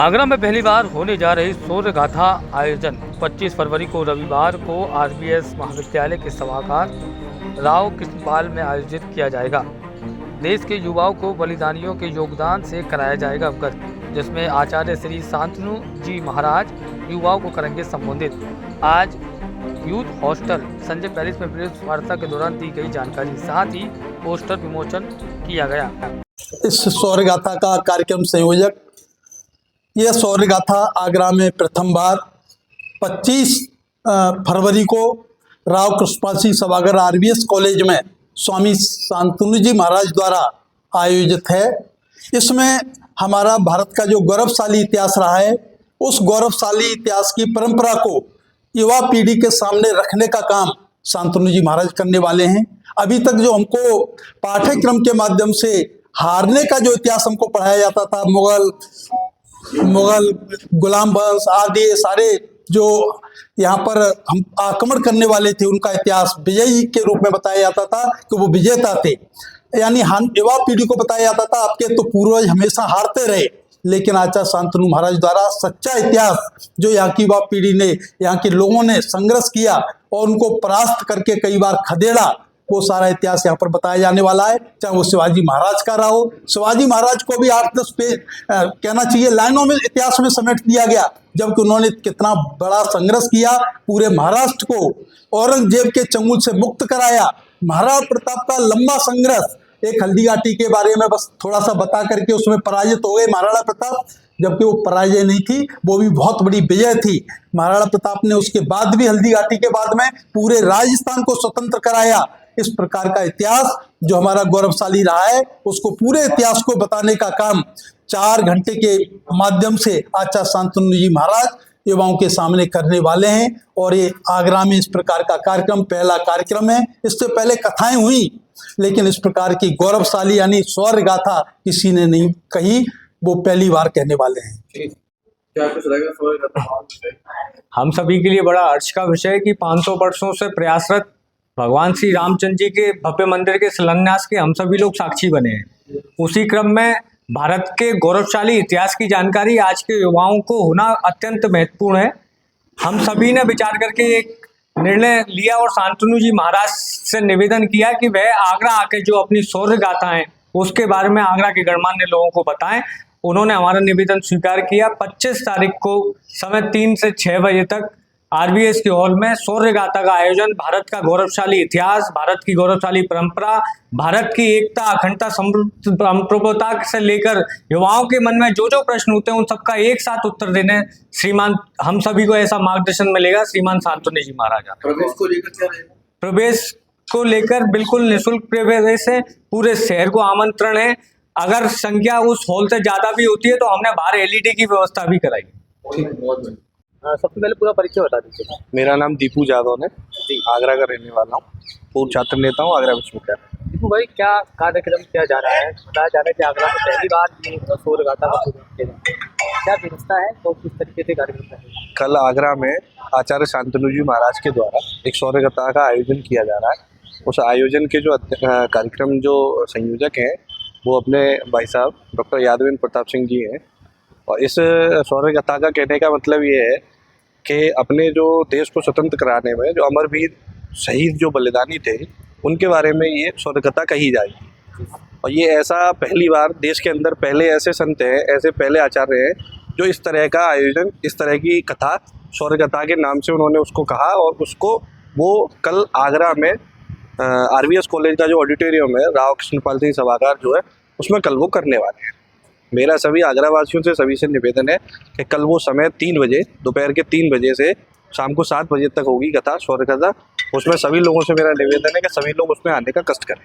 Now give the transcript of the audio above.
आगरा में पहली बार होने जा रही शौर्य गाथा आयोजन 25 फरवरी को रविवार को आरबीएस महाविद्यालय के सभागार राव कृष्णपाल में आयोजित किया जाएगा। देश के युवाओं को बलिदानियों के योगदान से कराया जाएगा अवगत, जिसमें आचार्य श्री शांतनु जी महाराज युवाओं को करेंगे संबोधित। आज यूथ हॉस्टल संजय पैलेस में प्रेस वार्ता के दौरान दी गई जानकारी, साथ ही पोस्टर विमोचन किया गया। इस शौर्य गाथा का कार्यक्रम संयोजक, यह शौर्य गाथा आगरा में प्रथम बार 25 फरवरी को राव कृष्णपाल सिंह सभागार आरबीएस कॉलेज में स्वामी शांतनु जी महाराज द्वारा आयोजित है। इसमें हमारा भारत का जो गौरवशाली इतिहास रहा है, उस गौरवशाली इतिहास की परंपरा को युवा पीढ़ी के सामने रखने का काम शांतनु जी महाराज करने वाले हैं। अभी तक जो हमको पाठ्यक्रम के माध्यम से हारने का जो इतिहास हमको पढ़ाया जाता था, मुगल गुलाम वंश आदि सारे जो यहाँ पर हम आक्रमण करने वाले थे, उनका इतिहास विजयी के रूप में बताया जाता था कि वो विजेता थे। यानी युवा पीढ़ी को बताया जाता था आपके तो पूर्वज हमेशा हारते रहे, लेकिन आचार्य शांतनु महाराज द्वारा सच्चा इतिहास जो यहाँ की युवा पीढ़ी ने, यहाँ के लोगों ने संघर्ष किया और उनको परास्त करके कई बार खदेड़ा, वो सारा इतिहास यहाँ पर बताया जाने वाला है। चाहे वो शिवाजी महाराज का रहा हो, शिवाजी महाराज को भी 8-10 पेज कहना चाहिए लाइनों में इतिहास में समेट दिया गया, जबकि उन्होंने कितना बड़ा संघर्ष किया, पूरे महाराष्ट्र को औरंगजेब के चंगुल से मुक्त कराया। महाराणा प्रताप का लंबा संघर्ष, एक हल्दी घाटी के बारे में बस थोड़ा सा बता करके उसमें पराजित हो गए महाराणा प्रताप, जबकि वो पराजय नहीं थी, वो भी बहुत बड़ी विजय थी। महाराणा प्रताप ने उसके बाद भी हल्दी घाटी के बाद में पूरे राजस्थान को स्वतंत्र कराया। इस प्रकार का इतिहास जो हमारा गौरवशाली रहा है, उसको पूरे इतिहास को बताने का काम 4 घंटे के माध्यम से आचार्य शांतनु जी महाराज युवाओं के सामने करने वाले हैं। और ये आगरा में इस प्रकार का कार्यक्रम पहला कार्यक्रम है। इससे पहले कथाएं हुई, लेकिन इस प्रकार की गौरवशाली यानी शौर्य गाथा किसी ने नहीं कही, वो पहली बार कहने वाले हैं। क्या कुछ रहेगा शौर्य गाथा? हम सभी के लिए बड़ा हर्ष का विषय है कि 500 वर्षों से प्रयासरत भगवान श्री रामचंद्र जी के भव्य मंदिर के शिलान्यास के हम सभी लोग साक्षी बने हैं। उसी क्रम में भारत के गौरवशाली इतिहास की जानकारी आज के युवाओं को होना अत्यंत महत्वपूर्ण है। हम सभी ने विचार करके एक निर्णय लिया और शांतनु जी महाराज से निवेदन किया कि वह आगरा आके जो अपनी शौर्य गाथा है उसके बारे में आगरा के गणमान्य लोगों को बताएं। उन्होंने हमारा निवेदन स्वीकार किया। 25 तारीख को समय 3 से 6 बजे तक आरबीएस के हॉल में शौर्य गाथा का आयोजन, भारत का गौरवशाली इतिहास, भारत की गौरवशाली परंपरा, भारत की एकता, अखंडता, संप्रभुता से लेकर युवाओं के मन में जो जो प्रश्न होते हैं उन सबका एक साथ उत्तर देने श्रीमान हम सभी को ऐसा मार्गदर्शन मिलेगा श्रीमान शांतनु जी महाराज। प्रवेश को लेकर क्या रहेगा? प्रवेश को लेकर बिल्कुल निःशुल्क प्रवेश है, पूरे शहर को आमंत्रण है। अगर संख्या उस हॉल से ज्यादा भी होती है तो हमने बाहर एलईडी की व्यवस्था भी कराई। ठीक, बहुत बढ़िया। सबसे पहले पूरा परिचय बता दीजिए। मेरा नाम दीपू यादव है, आगरा का रहने वाला हूँ, पूर्व छात्र नेता हूँ आगरा विश्वविद्यालय। दीपू भाई, क्या कार्यक्रम किया जा रहा है? बताया जा रहा है कि आगरा में पहली बार ये शौर्य गाथा का आयोजन किया जा रहा है, क्या व्यवस्था है और किस तरीके से कार्यक्रम है? कल आगरा में आचार्य शांतनु जी महाराज के द्वारा एक शौर्य गाथा का आयोजन किया जा रहा है। उस आयोजन के जो कार्यक्रम जो संयोजक हैं वो अपने भाई साहब डॉक्टर यादवेंद्र प्रताप सिंह जी हैं। और इस शौर्य गाथा का कहने का मतलब ये है कि अपने जो देश को स्वतंत्र कराने में जो अमरवीर शहीद जो बलिदानी थे उनके बारे में ये शौर्य गाथा कही जाएगी। और ये ऐसा पहली बार देश के अंदर पहले ऐसे संत हैं, ऐसे पहले आचार्य हैं जो इस तरह का आयोजन, इस तरह की कथा शौर्य गाथा के नाम से उन्होंने उसको कहा। और उसको वो कल आगरा में आरबीएस कॉलेज का जो ऑडिटोरियम है, राव कृष्णपाल सिंह सभागार जो है, उसमें कल वो करने वाले हैं। मेरा सभी आगरा वासियों से सभी से निवेदन है कि कल वो समय 3 बजे, दोपहर के 3 बजे से शाम को 7 बजे तक होगी कथा, शौर्य गाथा। उसमें सभी लोगों से मेरा निवेदन है कि सभी लोग उसमें आने का कष्ट करें।